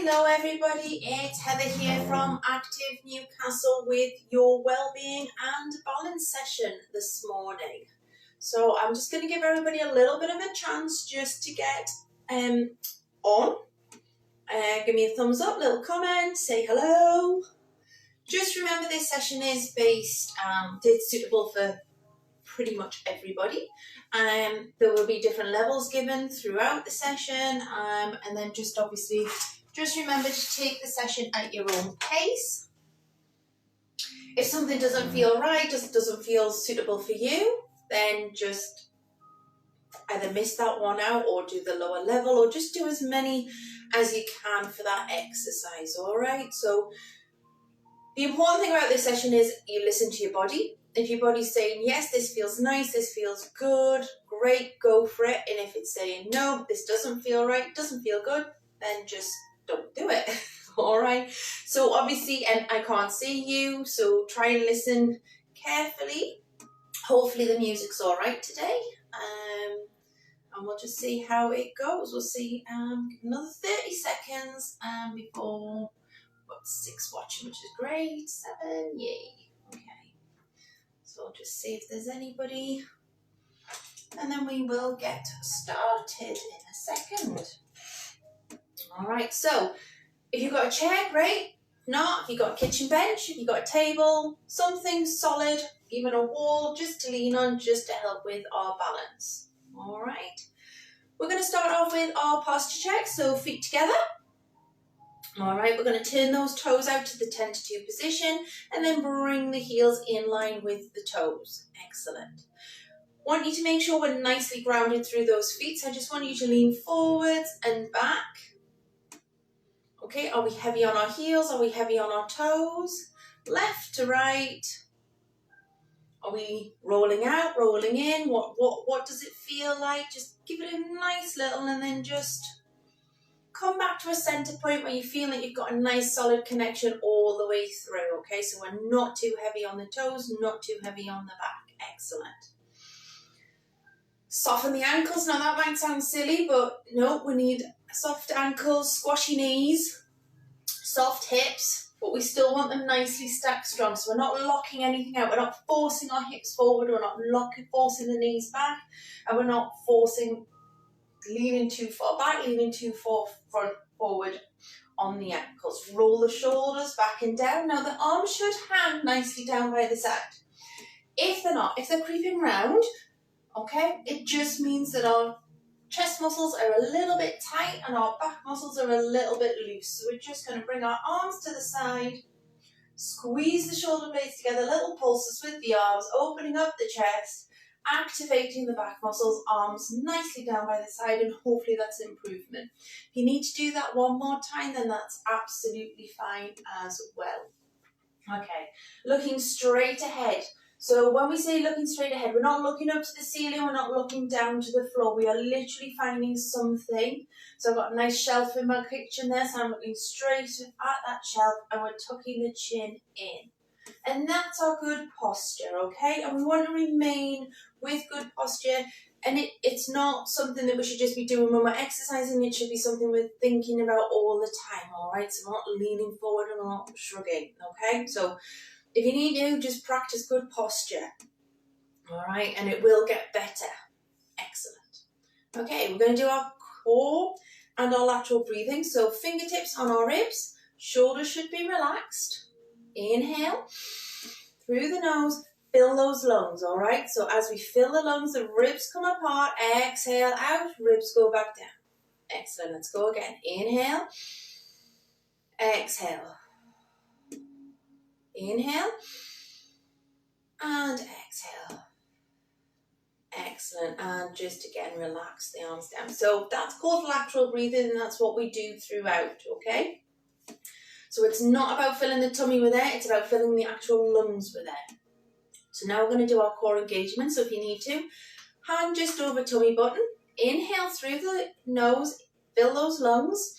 Hello everybody, it's Heather here from Active Newcastle with your Wellbeing and Balance session this morning. So I'm just going to give everybody a little bit of a chance just to get on. Give me a thumbs up, little comment, say hello. Just remember this session is based, it's suitable for pretty much everybody. There will be different levels given throughout the session, and then just obviously just remember to take the session at your own pace. If something doesn't feel right, doesn't feel suitable for you, then just either miss that one out or do the lower level, or just do as many as you can for that exercise. All right, so the important thing about this session is you listen to your body. If your body's saying, yes, this feels nice, this feels good, great, go for it. And if it's saying, no, this doesn't feel right, doesn't feel good, then just don't do it. All right. So obviously, and I can't see you, so try and listen carefully. Hopefully the music's all right today. And we'll just see how it goes. We'll see another 30 seconds before, what, 6 watching, which is great. 7, yay. Okay. So I'll just see if there's anybody, and then we will get started in a second. All right, so if you've got a chair, great. If not, if you've got a kitchen bench, if you've got a table, something solid, even a wall, just to lean on, just to help with our balance. All right, we're going to start off with our posture check, so feet together. All right, we're going to turn those toes out to the 10 to 2 position and then bring the heels in line with the toes. Excellent. Want you to make sure we're nicely grounded through those feet. So I just want you to lean forwards and back. Okay, are we heavy on our heels? Are we heavy on our toes? Left to right. Are we rolling out, rolling in? What does it feel like? Just give it a nice little, and then just come back to a center point where you feel like you've got a nice solid connection all the way through, okay? So we're not too heavy on the toes, not too heavy on the back. Excellent. Soften the ankles. Now that might sound silly, but no, we need soft ankles, squashy knees, soft hips, but we still want them nicely stacked strong. So we're not locking anything out. We're not forcing our hips forward. We're not forcing the knees back, and we're not leaning too far back, leaning too far forward on the ankles. Roll the shoulders back and down. Now the arms should hang nicely down by the side. If they're not, if they're creeping round, okay, it just means that our chest muscles are a little bit tight and our back muscles are a little bit loose. So we're just going to bring our arms to the side, squeeze the shoulder blades together, little pulses with the arms, opening up the chest, activating the back muscles, arms nicely down by the side, and hopefully that's improvement. If you need to do that one more time, then that's absolutely fine as well. Okay, looking straight ahead. So when we say looking straight ahead, we're not looking up to the ceiling, we're not looking down to the floor. We are literally finding something. So I've got a nice shelf in my kitchen there, so I'm looking straight at that shelf, and we're tucking the chin in. And that's our good posture, okay? And we want to remain with good posture. And it's not something that we should just be doing when we're exercising. It should be something we're thinking about all the time, all right? So we're not leaning forward and we're not shrugging, okay? So if you need to, just practice good posture, all right? And it will get better. Excellent. Okay, we're going to do our core and our lateral breathing. So fingertips on our ribs, shoulders should be relaxed. Inhale through the nose, fill those lungs, all right? So as we fill the lungs, the ribs come apart. Exhale out, ribs go back down. Excellent. Let's go again. Inhale, exhale. Inhale and exhale. Excellent. And just again, relax the arms down. So that's called lateral breathing, and that's what we do throughout, okay? So it's not about filling the tummy with air, it's about filling the actual lungs with air. So now we're going to do our core engagement. So if you need to, hand just over tummy button. Inhale through the nose, fill those lungs.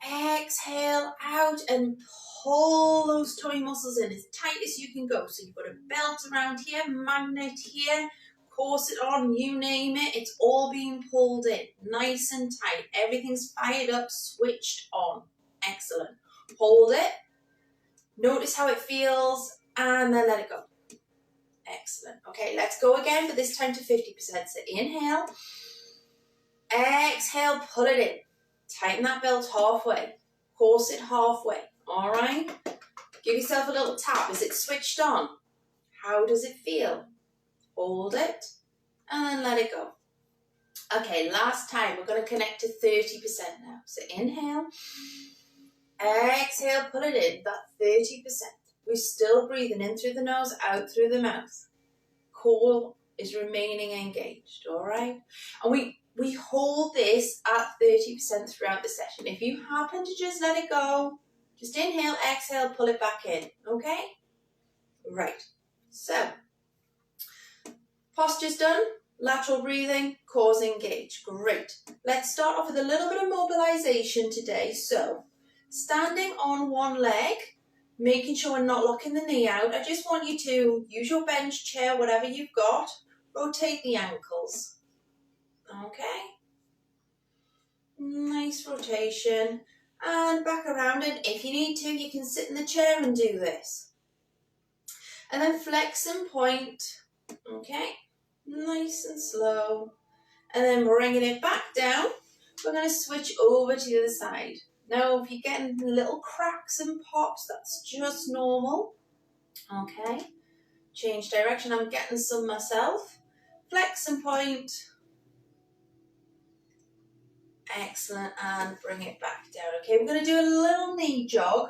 Exhale out and pull those tummy muscles in as tight as you can go. So you've got a belt around here, magnet here, corset on, you name it, it's all being pulled in, nice and tight. Everything's fired up, switched on. Excellent. Hold it. Notice how it feels, and then let it go. Excellent. Okay, let's go again, but this time to 50%. So inhale. Exhale, pull it in. Tighten that belt halfway. Corset halfway. All right? Give yourself a little tap. Is it switched on? How does it feel? Hold it, and then let it go. Okay, last time. We're going to connect to 30% now. So inhale. Exhale, put it in. That 30%. We're still breathing in through the nose, out through the mouth. Core is remaining engaged, all right? And we hold this at 30% throughout the session. If you happen to just let it go, just inhale, exhale, pull it back in, okay? Right, so posture's done, lateral breathing, cores engaged, great. Let's start off with a little bit of mobilization today. So standing on one leg, making sure we're not locking the knee out. I just want you to use your bench, chair, whatever you've got. Rotate the ankles. Okay. Nice rotation. And back around, and if you need to, you can sit in the chair and do this. And then flex and point. Okay. Nice and slow. And then bringing it back down, we're going to switch over to the other side. Now, if you're getting little cracks and pops, that's just normal. Okay. Change direction. I'm getting some myself. Flex and point. Excellent. And bring it back down. Okay, we're going to do a little knee jog.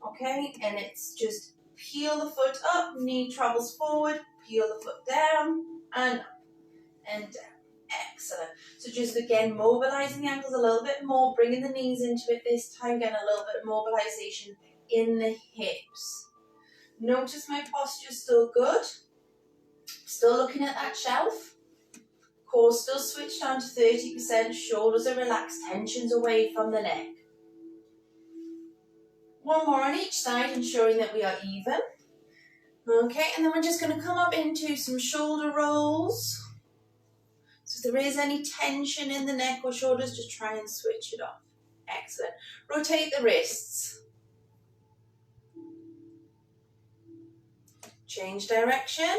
Okay, and it's just peel the foot up, knee travels forward, peel the foot down, and up, and down. Excellent. So just again, mobilizing the ankles a little bit more, bringing the knees into it this time, getting a little bit of mobilization in the hips. Notice my posture's still good. Still looking at that shelf. Core still switched on to 30%. Shoulders are relaxed, tensions away from the neck. One more on each side, ensuring that we are even. Okay, and then we're just going to come up into some shoulder rolls. So if there is any tension in the neck or shoulders, just try and switch it off. Excellent. Rotate the wrists. Change direction.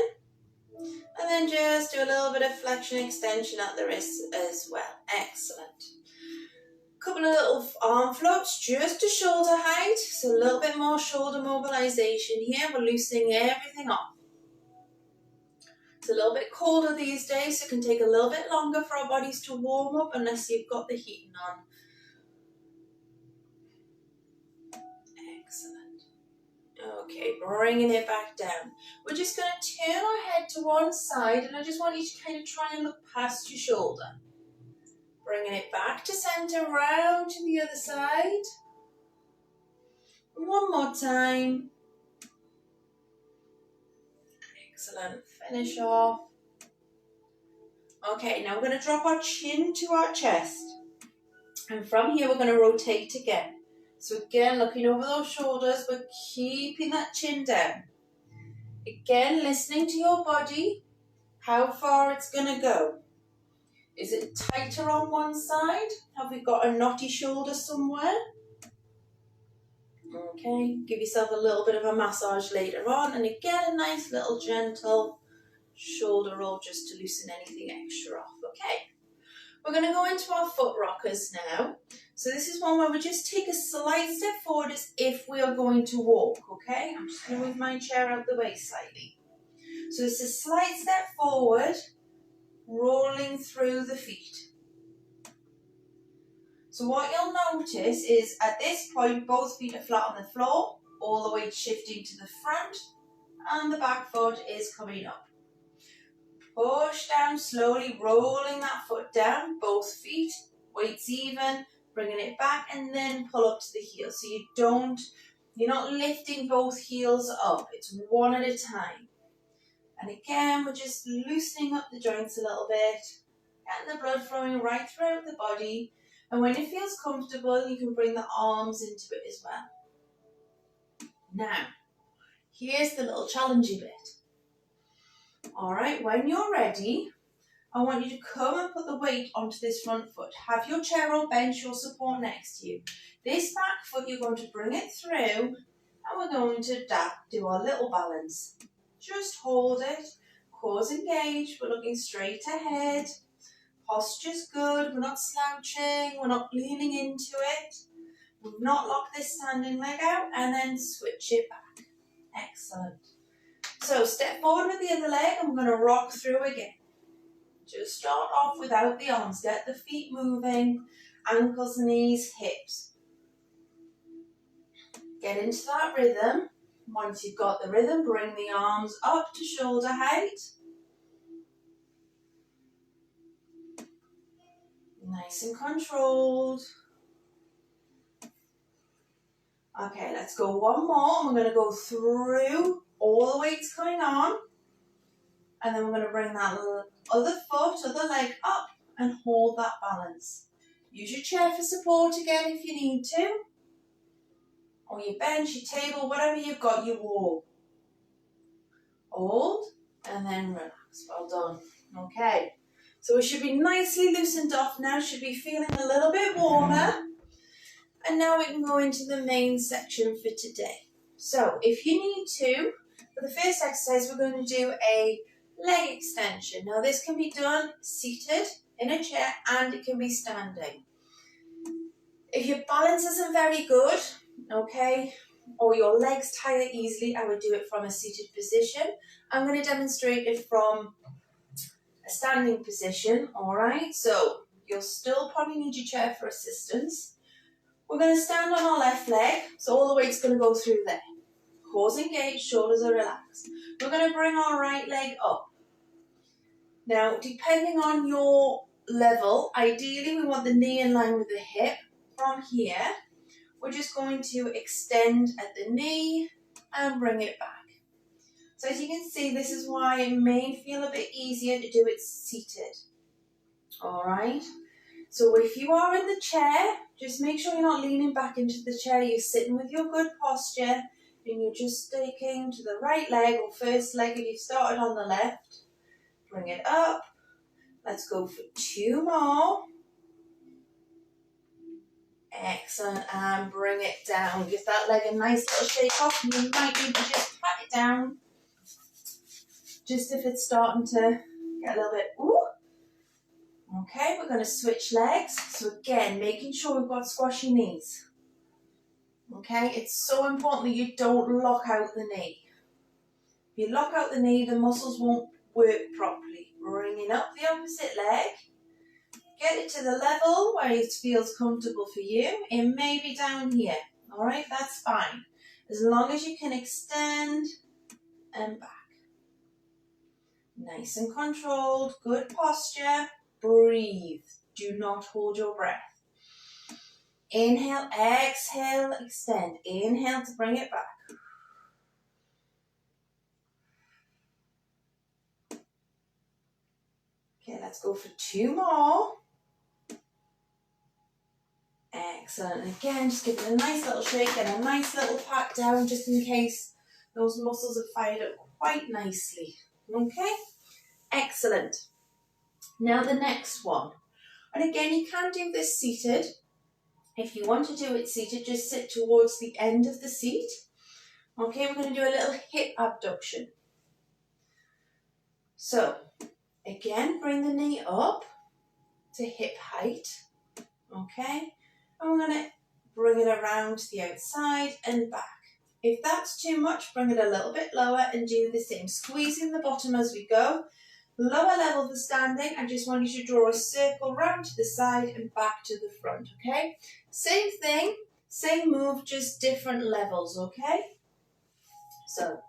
And then just do a little bit of flexion extension at the wrists as well. Excellent. Couple of little arm floats just to shoulder height. So a little bit more shoulder mobilization here. We're loosening everything off. It's a little bit colder these days, so it can take a little bit longer for our bodies to warm up unless you've got the heating on. Excellent. Okay, bringing it back down. We're just going to turn our head to one side, and I just want you to kind of try and look past your shoulder. Bringing it back to center, round to the other side. One more time. Excellent. Finish off. Okay, now we're going to drop our chin to our chest. And from here, we're going to rotate again. So again, looking over those shoulders, but keeping that chin down. Again, listening to your body, how far it's going to go. Is it tighter on one side? Have we got a knotty shoulder somewhere? Okay, give yourself a little bit of a massage later on. And again, a nice little gentle shoulder roll just to loosen anything extra off. Okay, we're going to go into our foot rockers now. So this is one where we just take a slight step forward as if we are going to walk. Okay, I'm just going to move my chair out the way slightly. So it's a slight step forward, rolling through the feet. So what you'll notice is at this point, both feet are flat on the floor, all the way shifting to the front, and the back foot is coming up. Push down slowly, rolling that foot down, both feet, weights even, bringing it back, and then pull up to the heel. So you're not lifting both heels up, it's one at a time. And again, we're just loosening up the joints a little bit, getting the blood flowing right throughout the body. And when it feels comfortable, you can bring the arms into it as well. Now, here's the little challengey bit. All right, when you're ready, I want you to come and put the weight onto this front foot. Have your chair or bench, your support next to you. This back foot, you're going to bring it through, and we're going to do our little balance. Just hold it, cores engaged, we're looking straight ahead. Posture's good, we're not slouching, we're not leaning into it. We've not locked this standing leg out, and then switch it back. Excellent. So step forward with the other leg, and we're going to rock through again. Just start off without the arms. Get the feet moving, ankles, knees, hips. Get into that rhythm. Once you've got the rhythm, bring the arms up to shoulder height. Nice and controlled. Okay, let's go one more. We're going to go through all the weights coming on. And then we're going to bring that other foot, other leg up and hold that balance. Use your chair for support again if you need to. Or your bench, your table, whatever you've got, your wall. Hold and then relax. Well done. Okay. So we should be nicely loosened off now. Should be feeling a little bit warmer. And now we can go into the main section for today. So if you need to, for the first exercise, we're going to do a leg extension. Now this can be done seated in a chair and it can be standing. If your balance isn't very good, okay, or your legs tire easily, I would do it from a seated position. I'm going to demonstrate it from a standing position, all right? So you'll still probably need your chair for assistance. We're going to stand on our left leg, so all the weight's going to go through there. Cores engaged, shoulders are relaxed. We're going to bring our right leg up. Now, depending on your level, ideally we want the knee in line with the hip. From here, we're just going to extend at the knee and bring it back. So as you can see, this is why it may feel a bit easier to do it seated. All right. So if you are in the chair, just make sure you're not leaning back into the chair. You're sitting with your good posture and you're just sticking to the right leg or first leg if you've started on the left. Bring it up. Let's go for 2 more. Excellent. And bring it down. Give that leg a nice little shake off. And you might need to just pat it down. Just if it's starting to get a little bit, ooh. Okay, we're going to switch legs. So again, making sure we've got squashy knees. Okay, it's so important that you don't lock out the knee. If you lock out the knee, the muscles won't work properly. Bringing up the opposite leg. Get it to the level where it feels comfortable for you. It may be down here. All right, that's fine. As long as you can extend and back. Nice and controlled, good posture. Breathe. Do not hold your breath. Inhale, exhale, extend. Inhale to bring it back. Okay, let's go for 2 more. Excellent. And again, just give it a nice little shake and a nice little pat down just in case those muscles are fired up quite nicely. Okay? Excellent. Now the next one. And again, you can do this seated. If you want to do it seated, just sit towards the end of the seat. Okay, we're going to do a little hip abduction. So, again, bring the knee up to hip height. Okay, and we're going to bring it around to the outside and back. If that's too much, bring it a little bit lower and do the same. Squeezing the bottom as we go. Lower level for standing, I just want you to draw a circle round to the side and back to the front, okay? Same thing, same move, just different levels, okay? So,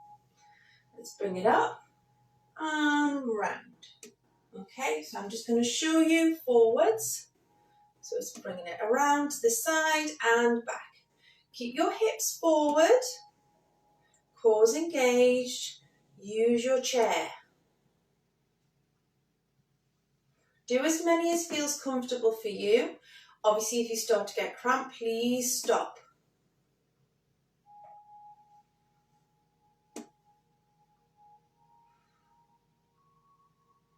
let's bring it up and round. Okay, so I'm just going to show you forwards. So it's bringing it around to the side and back. Keep your hips forward, cores engaged, use your chair. Do as many as feels comfortable for you. Obviously, if you start to get cramp, please stop.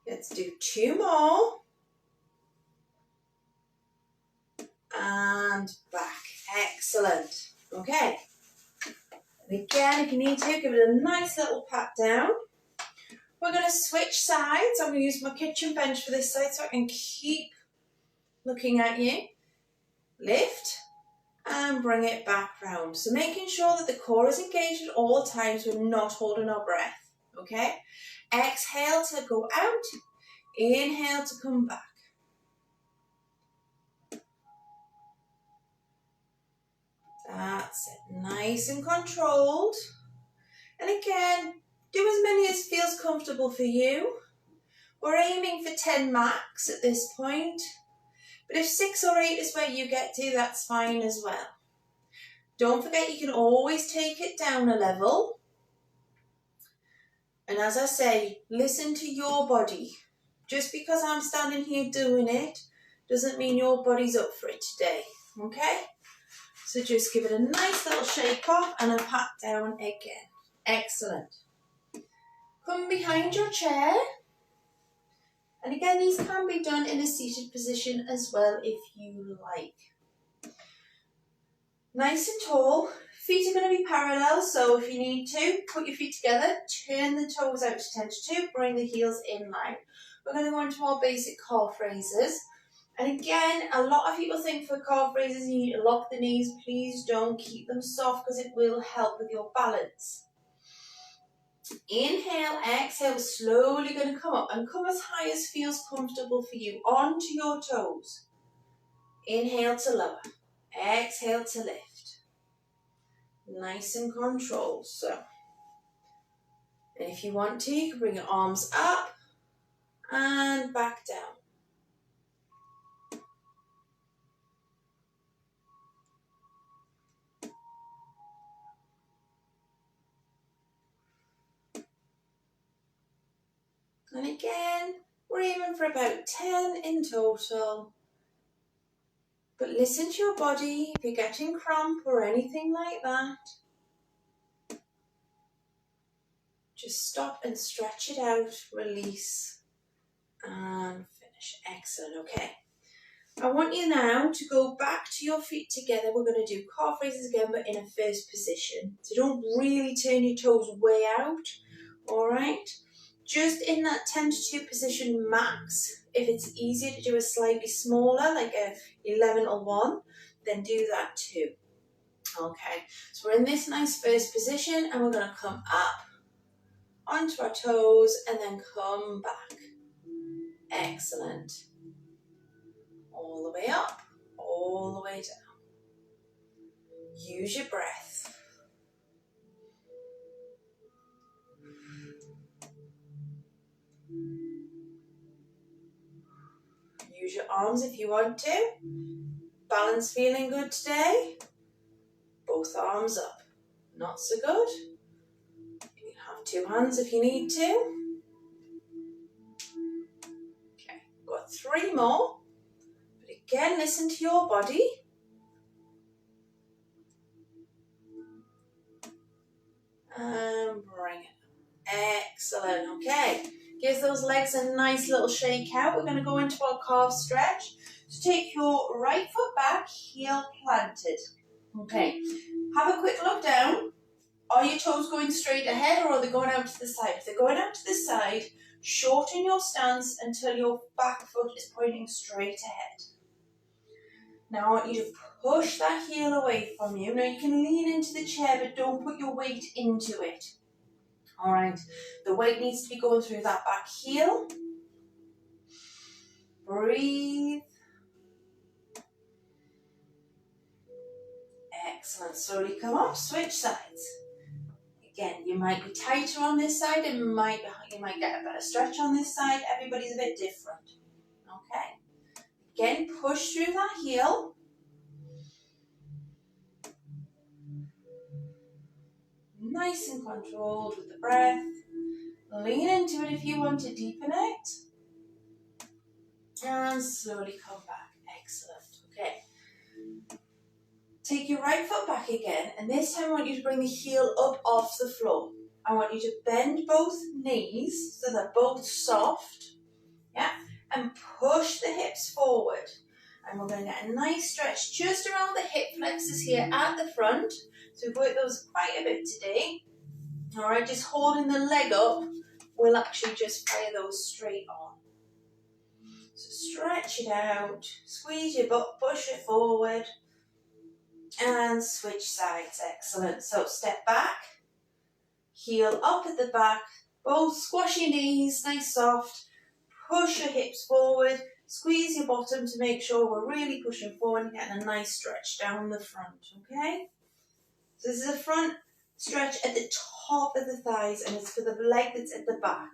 Let's do 2 more. And back. Excellent. Okay. And again, if you need to, give it a nice little pat down. We're going to switch sides. I'm going to use my kitchen bench for this side so I can keep looking at you. Lift and bring it back round. So making sure that the core is engaged at all times. We're not holding our breath. Okay? Exhale to go out. Inhale to come back. That's it. Nice and controlled. And again, do as many as feels comfortable for you. We're aiming for 10 max at this point. But if 6 or 8 is where you get to, that's fine as well. Don't forget you can always take it down a level. And as I say, listen to your body. Just because I'm standing here doing it doesn't mean your body's up for it today. Okay? So just give it a nice little shake off and a pat down again. Excellent. Come behind your chair. And again, these can be done in a seated position as well if you like. Nice and tall. Feet are going to be parallel, so if you need to, put your feet together, turn the toes out to 10 to 2, bring the heels in line. We're going to go into our basic calf raises. And again, a lot of people think for calf raises you need to lock the knees. Please don't. Keep them soft because it will help with your balance. Inhale, exhale, we're slowly going to come up and come as high as feels comfortable for you, onto your toes. Inhale to lower, exhale to lift. Nice and controlled. So, and if you want to, you can bring your arms up and back down. And again, we're aiming for about 10 in total. But listen to your body. If you're getting cramp or anything like that, just stop and stretch it out, release, and finish. Excellent. Okay. I want you now to go back to your feet together. We're going to do calf raises again, but in a first position. So don't really turn your toes way out. All right. Just in that 10 to 2 position max. If it's easier to do a slightly smaller, like a 11 or 1, then do that too. Okay, so we're in this nice first position and we're going to come up onto our toes and then come back. Excellent. All the way up, all the way down. Use your breath. Use your arms if you want to. Balance feeling good today? Both arms up. Not so good? You can have 2 hands if you need to. Okay, got 3 more. But again, listen to your body. And bring it. Excellent. Okay. Give those legs a nice little shake out. We're going to go into our calf stretch. So take your right foot back, heel planted. Okay. Have a quick look down. Are your toes going straight ahead or are they going out to the side? If they're going out to the side, shorten your stance until your back foot is pointing straight ahead. Now I want you to push that heel away from you. Now you can lean into the chair, but don't put your weight into it. All right, the weight needs to be going through that back heel. Breathe. Excellent. Slowly come up, switch sides. Again, you might be tighter on this side and you might get a better stretch on this side. Everybody's a bit different. Okay. Again, push through that heel. Nice and controlled with the breath. Lean into it if you want to deepen it. And slowly come back. Excellent. Okay. Take your right foot back again, and this time I want you to bring the heel up off the floor. I want you to bend both knees so they're both soft. and push the hips forward. And we're going to get a nice stretch just around the hip flexors here at the front. So we've worked those quite a bit today. All right, just holding the leg up will actually just fire those straight on. So stretch it out, squeeze your butt, push it forward, and switch sides. Excellent. So step back, heel up at the back, both squash your knees, nice soft, push your hips forward, squeeze your bottom to make sure we're really pushing forward and getting a nice stretch down the front, okay? So this is a front stretch at the top of the thighs, and it's for the leg that's at the back.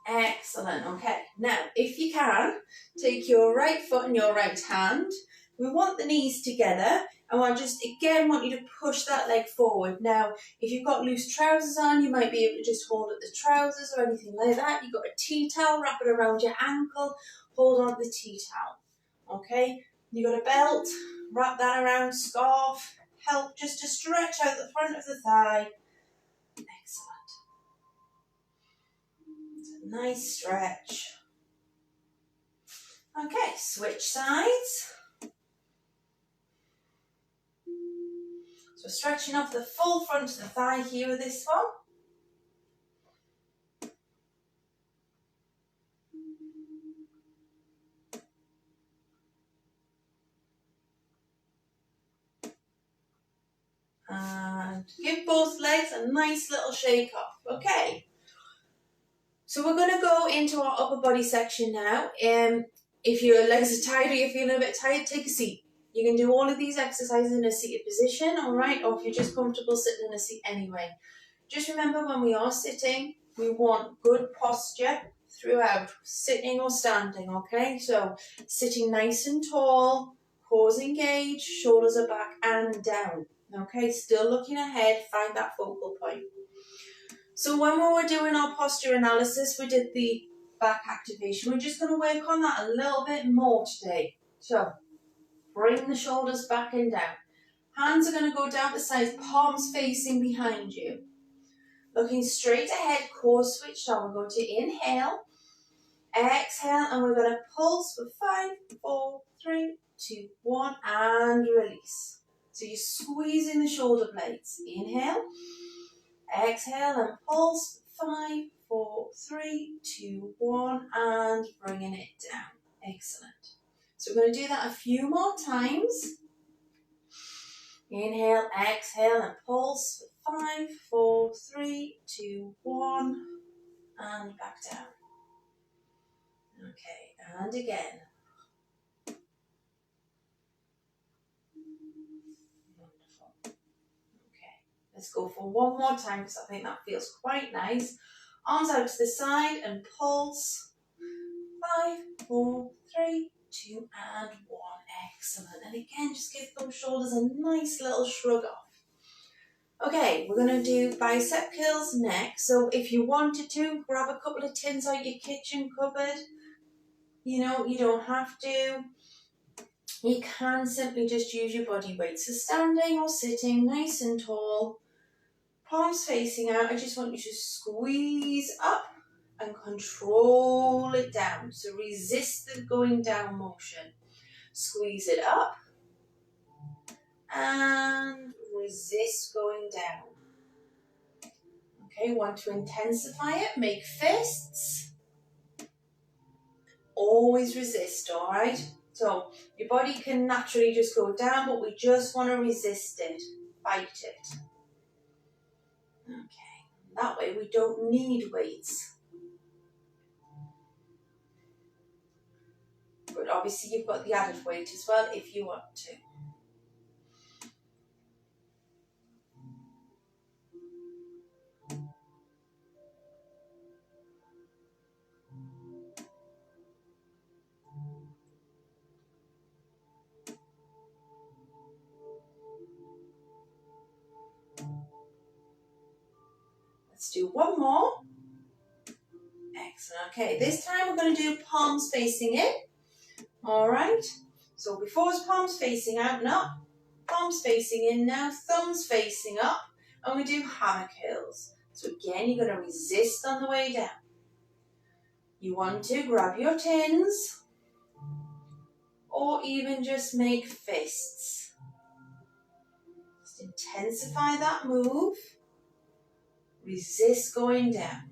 Excellent, okay. Now, if you can, take your right foot and your right hand. We want the knees together, and I just, again, want you to push that leg forward. Now, if you've got loose trousers on, you might be able to just hold at the trousers or anything like that. You've got a tea towel, wrap it around your ankle, hold on to the tea towel, okay? You've got a belt, wrap that around, scarf, help just to stretch out the front of the thigh. Excellent. Nice stretch. Okay, switch sides. So stretching off the full front of the thigh here with this one. And give both legs a nice little shake off. Okay. So we're going to go into our upper body section now. If your legs are tired or you're feeling a bit tired, take a seat. You can do all of these exercises in a seated position, all right? Or if you're just comfortable sitting in a seat anyway. Just remember, when we are sitting, we want good posture throughout, sitting or standing, okay? So sitting nice and tall, core engaged, shoulders are back and down, okay? Still looking ahead, find that focal point. So when we were doing our posture analysis, we did the back activation. We're just going to work on that a little bit more today. So bring the shoulders back and down. Hands are going to go down the sides, palms facing behind you. Looking straight ahead, core switched on. We're going to inhale, exhale, and we're going to pulse for 5, 4, 3, 2, 1, and release. So you're squeezing the shoulder blades. Inhale, exhale, and pulse. 5, 4, 3, 2, 1, and bringing it down. Excellent. So we're going to do that a few more times. Inhale, exhale, and pulse. 5, 4, 3, 2, 1, and back down. Okay, and again. Wonderful. Okay, let's go for one more time because I think that feels quite nice. Arms out to the side and pulse. 5, 4, 3, 2, and 1. Excellent. And again, just give those shoulders a nice little shrug off. Okay, we're going to do bicep curls next. So if you wanted to, grab a couple of tins out your kitchen cupboard. You know, you don't have to. You can simply just use your body weight. So standing or sitting nice and tall, palms facing out. I just want you to squeeze up and control it down. So resist the going down motion. Squeeze it up and resist going down. Okay, want to intensify it, make fists. Always resist, all right? So your body can naturally just go down, but we just want to resist it, fight it. Okay, that way we don't need weights. But obviously you've got the added weight as well if you want to. Let's do one more. Excellent. Okay, this time we're going to do palms facing in. All right. So before it's palms facing out and up, palms facing in now, thumbs facing up, and we do hammer curls. So again, you're going to resist on the way down. You want to grab your tins or even just make fists. Just intensify that move. Resist going down.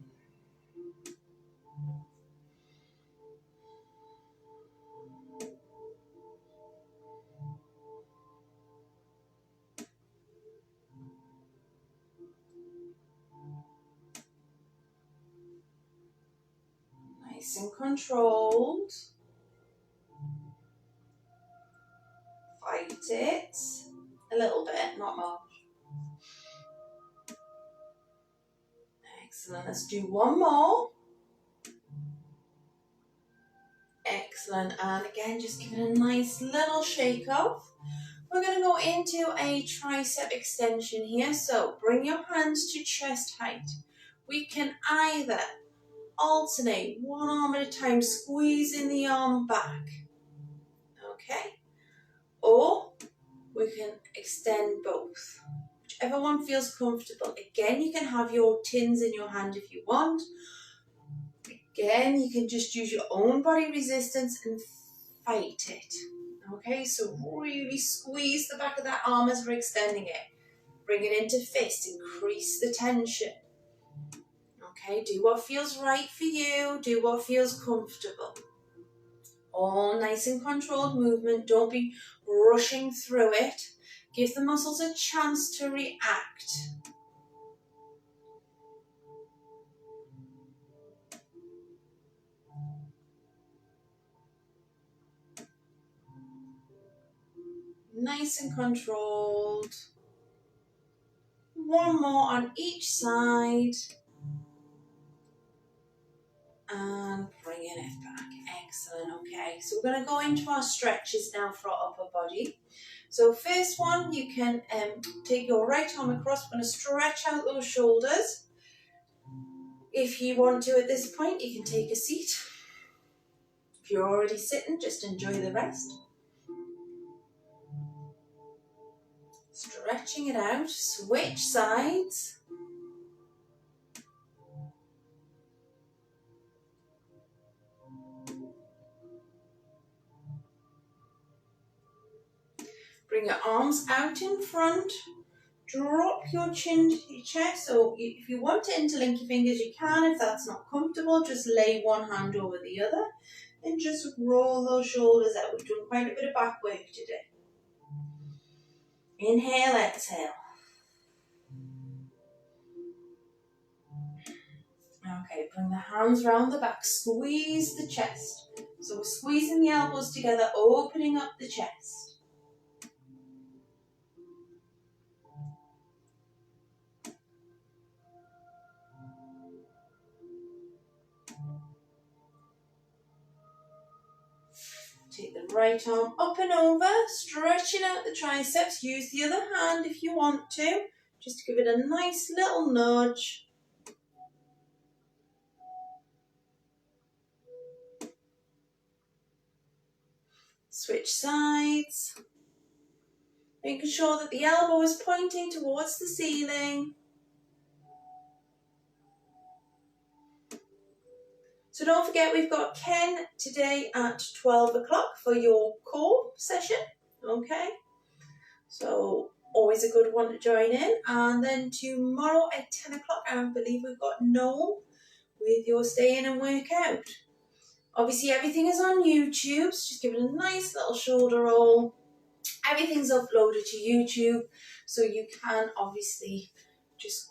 Nice and controlled. Fight it. A little bit, not much. Excellent. Let's do one more. Excellent. And again, just give it a nice little shake off. We're going to go into a tricep extension here. So bring your hands to chest height. We can either alternate one arm at a time, squeezing the arm back. Okay? Or we can extend both. Whichever one feels comfortable. Again, you can have your tins in your hand if you want. Again, you can just use your own body resistance and fight it. Okay, so really squeeze the back of that arm as we're extending it. Bring it into fist, increase the tension. Okay, do what feels right for you, do what feels comfortable. All nice and controlled movement, don't be rushing through it. Give the muscles a chance to react. Nice and controlled. One more on each side. And bringing it back. Excellent. Okay, so we're going to go into our stretches now for our upper body. So first one, you can take your right arm across. We're going to stretch out those shoulders. If you want to at this point, you can take a seat. If you're already sitting, just enjoy the rest. Stretching it out, switch sides. Bring your arms out in front. Drop your chin to your chest. So if you want to interlink your fingers, you can. If that's not comfortable, just lay one hand over the other and just roll those shoulders out. We've done quite a bit of back work today. Inhale, exhale. Okay, bring the hands round the back. Squeeze the chest. So we're squeezing the elbows together, opening up the chest. Take the right arm up and over, stretching out the triceps. Use the other hand if you want to, just to give it a nice little nudge. Switch sides. Making sure that the elbow is pointing towards the ceiling. So don't forget, we've got Ken today at 12 o'clock for your core session, okay? So always a good one to join in. And then tomorrow at 10 o'clock, I believe we've got Noel with your stay in and work out. Obviously everything is on YouTube, so just give it a nice little shoulder roll. Everything's uploaded to YouTube, so you can obviously just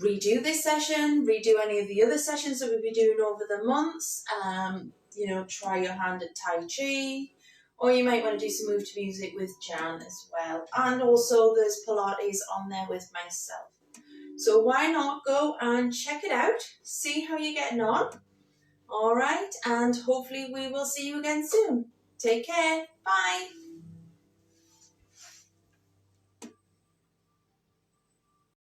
redo this session, redo any of the other sessions that we'll be doing over the months. You know, try your hand at Tai Chi, or you might want to do some move to music with Jan as well. And also there's Pilates on there with myself. So why not go and check it out, see how you're getting on. All right, and hopefully we will see you again soon. Take care. Bye.